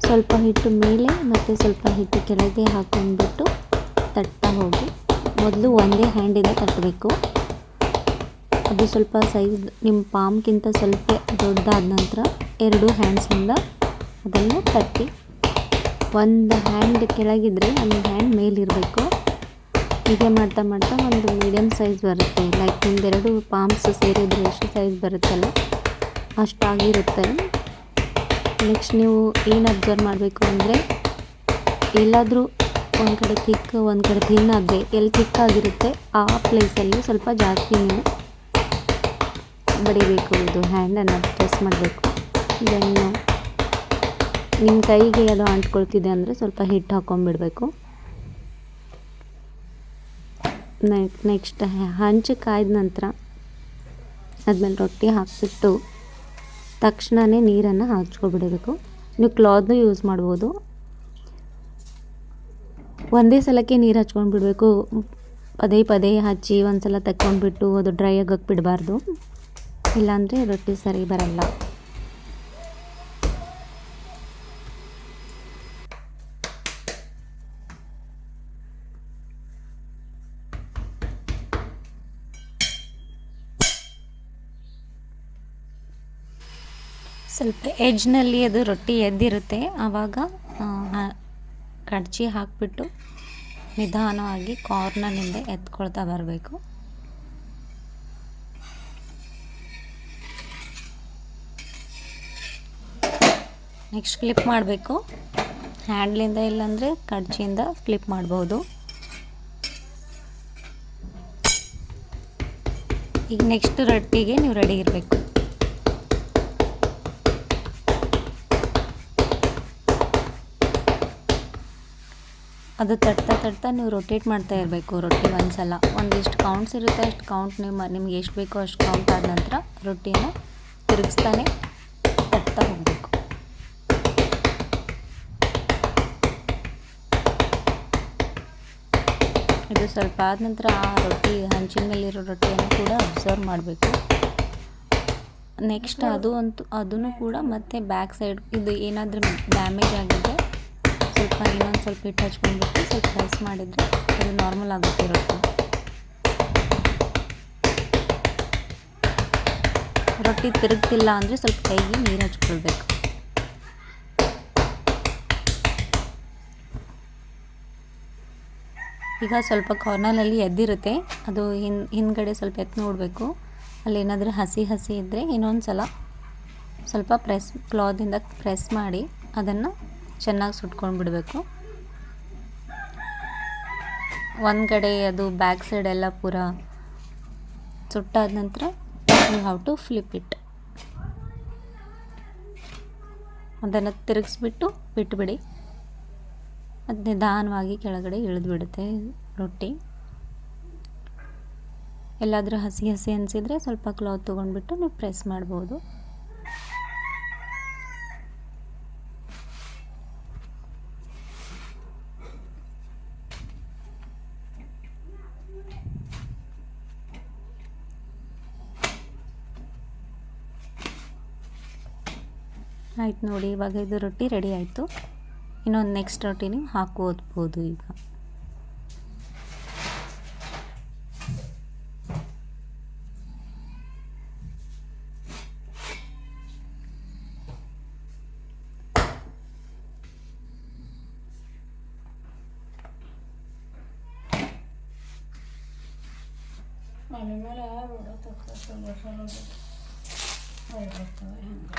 ಸ್ವಲ್ಪ ಹಿಟ್ಟು ಮೇಲೆ ಮತ್ತು ಸ್ವಲ್ಪ ಹಿಟ್ಟು ಕೆಳಗೆ ಹಾಕೊಂಡ್ಬಿಟ್ಟು ತಟ್ತಾ ಹೋಗಿ. ಮೊದಲು ಒಂದೇ ಹ್ಯಾಂಡಿಂದ ತಟ್ಟಬೇಕು. ಅದು ಸ್ವಲ್ಪ ಸೈಜ್ ನಿಮ್ಮ ಪಾಮ್ಗಿಂತ ಸ್ವಲ್ಪ ದೊಡ್ಡದಾದ ನಂತರ 2 ಹ್ಯಾಂಡ್ಸಿಂದ ಅದನ್ನು ತಟ್ಟಿ. ಒಂದು ಹ್ಯಾಂಡ್ ಕೆಳಗಿದ್ರೆ ಒಂದು ಹ್ಯಾಂಡ್ ಮೇಲಿರಬೇಕು. ಹೀಗೆ ಮಾಡ್ತಾ ಮಾಡ್ತಾ ಒಂದು ಮೀಡಿಯಮ್ ಸೈಜ್ ಬರುತ್ತೆ. ಲೈಕ್ ನಿಮ್ದೆರಡು ಪಾಮ್ಸ್ ಸೇರಿದರೆ ಎಷ್ಟು ಸೈಜ್ ಬರುತ್ತಲ್ಲ ಅಷ್ಟಾಗಿರುತ್ತೆ. ನೆಕ್ಸ್ಟ್ ನೀವು ಏನು ಅಬ್ಸರ್ವ್ ಮಾಡಬೇಕು ಅಂದರೆ, ಎಲ್ಲಾದರೂ ಒಂದು ಕಡೆ ಥಿಕ್ ಒಂದು ಕಡೆ ಥಿನ್ ಆದರೆ ಎಲ್ಲಿ ಥಿಕ್ಕಾಗಿರುತ್ತೆ ಆ ಪ್ಲೇಸಲ್ಲಿ ಸ್ವಲ್ಪ ಜಾಸ್ತಿ ನೀವು ಬಡಿಬೇಕು. ಇದು ಹ್ಯಾಂಡನ್ನು ಪ್ರೆಸ್ ಮಾಡಬೇಕು. ದೆನ್ನು ನಿಮ್ಮ ಕೈಗೆ ಅದು ಅಂಟ್ಕೊಳ್ತಿದೆ ಅಂದರೆ ಸ್ವಲ್ಪ ಹಿಟ್ಟು ಹಾಕ್ಕೊಂಬಿಡಬೇಕು. ನೆಕ್ಸ್ಟ್ ಹಂಚು ಕಾಯ್ದ ನಂತರ ಆದಮೇಲೆ ರೊಟ್ಟಿ ಹಾಕಿಬಿಟ್ಟು ತಕ್ಷಣವೇ ನೀರನ್ನು ಹಚ್ಕೊಬಿಡಬೇಕು. ನೀವು ಕ್ಲಾತ್ನು ಯೂಸ್ ಮಾಡ್ಬೋದು. ಒಂದೇ ಸಲಕ್ಕೆ ನೀರು ಹಚ್ಕೊಂಡು ಬಿಡಬೇಕು. ಪದೇ ಪದೇ ಹಚ್ಚಿ ಒಂದು ಸಲ ತಗೊಂಡ್ಬಿಟ್ಟು ಅದು ಡ್ರೈ ಆಗೋಕ್ಕೆ ಬಿಡಬಾರ್ದು, ಇಲ್ಲಾಂದರೆ ರೊಟ್ಟಿ ಸರಿ ಬರಲ್ಲ. ಸ್ವಲ್ಪ ಎಡ್ಜ್ನಲ್ಲಿ ಅದು ರೊಟ್ಟಿ ಎದ್ದಿರುತ್ತೆ, ಆವಾಗ ಕಡ್ಚಿ ಹಾಕಿಬಿಟ್ಟು ನಿಧಾನವಾಗಿ ಕಾರ್ನರ್ನಿಂದ ಎತ್ಕೊಳ್ತಾ ಬರಬೇಕು. ನೆಕ್ಸ್ಟ್ ಫ್ಲಿಪ್ ಮಾಡಬೇಕು. ಹ್ಯಾಂಡ್ಲಿಂದ ಇಲ್ಲಾಂದರೆ ಕಡ್ಚಿಯಿಂದ ಫ್ಲಿಪ್ ಮಾಡ್ಬೋದು. ಈಗ ನೆಕ್ಸ್ಟ್ ರೊಟ್ಟಿಗೆ ನೀವು ರೆಡಿ ಇರಬೇಕು. ಅದು ತಟ್ತಾ ನೀವು ರೊಟೇಟ್ ಮಾಡ್ತಾ ಇರಬೇಕು. ರೊಟ್ಟಿ ಒಂದು ಸಲ ಒಂದಿಷ್ಟು ಕೌಂಟ್ಸ್ ಇರುತ್ತೆ, ಅಷ್ಟು ಕೌಂಟ್ ನಿಮ್ಗೆ ಎಷ್ಟು ಬೇಕೋ ಅಷ್ಟು ಕೌಂಟ್ ಆದ ನಂತರ ರೊಟ್ಟಿಯನ್ನು ತಿರುಗಿಸ್ತಾನೆ ತಟ್ತಾ ಹೋಗಬೇಕು. ಇದು ಸ್ವಲ್ಪ ಆದ ನಂತರ ಆ ರೊಟ್ಟಿ ಹಂಚಿನ ಮೇಲಿರೋ ರೊಟ್ಟಿಯನ್ನು ಕೂಡ ಅಬ್ಸರ್ವ್ ಮಾಡಬೇಕು. ನೆಕ್ಸ್ಟ್ ಅದನ್ನು ಕೂಡ ಮತ್ತೆ ಬ್ಯಾಕ್ ಸೈಡ್ ಇದು ಏನಾದರೂ ಡ್ಯಾಮೇಜ್ ಆಗಿದ್ದರೆ ಸ್ವಲ್ಪ ಇನ್ನೊಂದು ಸ್ವಲ್ಪ ಹಿಟ್ಟು ಹಚ್ಕೊಂಡ್ಬಿಟ್ಟು ಸ್ವಲ್ಪ ಪ್ರೆಸ್ ಮಾಡಿದರೆ ಅದು ನಾರ್ಮಲ್ ಆಗುತ್ತೆ ರೊಟ್ಟಿ. ರೊಟ್ಟಿ ತಿರುಗ್ತಿಲ್ಲ ಅಂದರೆ ಸ್ವಲ್ಪ ಕೈಗೆ ನೀರು ಹಚ್ಕೊಳ್ಬೇಕು. ಈಗ ಸ್ವಲ್ಪ ಕಾರ್ನರಲ್ಲಿ ಎದ್ದಿರುತ್ತೆ, ಅದು ಹಿಂದ್ಗಡೆ ಸ್ವಲ್ಪ ಎತ್ತು ನೋಡಬೇಕು. ಅಲ್ಲಿ ಏನಾದರೂ ಹಸಿ ಇದ್ದರೆ ಇನ್ನೊಂದು ಸಲ ಸ್ವಲ್ಪ ಕ್ಲಾದಿಂದ ಪ್ರೆಸ್ ಮಾಡಿ ಅದನ್ನು ಚೆನ್ನಾಗಿ ಸುಟ್ಕೊಂಡು ಬಿಡಬೇಕು. ಒಂದು ಕಡೆ ಅದು ಬ್ಯಾಕ್ ಸೈಡ್ ಎಲ್ಲ ಪೂರ ಸುಟ್ಟಾದ ನಂತರ you have to flip it. ಅದನ್ನು ತಿರುಗಿಸ್ಬಿಟ್ಟು ಬಿಟ್ಟುಬಿಡಿ. ಅದು ನಿಧಾನವಾಗಿ ಕೆಳಗಡೆ ಇಳಿದ್ಬಿಡುತ್ತೆ ರೊಟ್ಟಿ. ಎಲ್ಲಾದರೂ ಹಸಿ ಅನಿಸಿದರೆ ಸ್ವಲ್ಪ ಕ್ಲಾತ್ ತೊಗೊಂಡ್ಬಿಟ್ಟು ನೀವು ಪ್ರೆಸ್ ಮಾಡ್ಬೋದು. ಆಯ್ತು ನೋಡಿ, ಇವಾಗ ಇದು ರೊಟ್ಟಿ ರೆಡಿ ಆಯಿತು. ಇನ್ನೊಂದು ನೆಕ್ಸ್ಟ್ ರೊಟ್ಟಿ ನೀವು ಹಾಕೋದ್ಬೋದು. ಈಗ ಮನೆ ಮೇಲೆ ಬರ್ತವೆ ಹೆಂಗೆ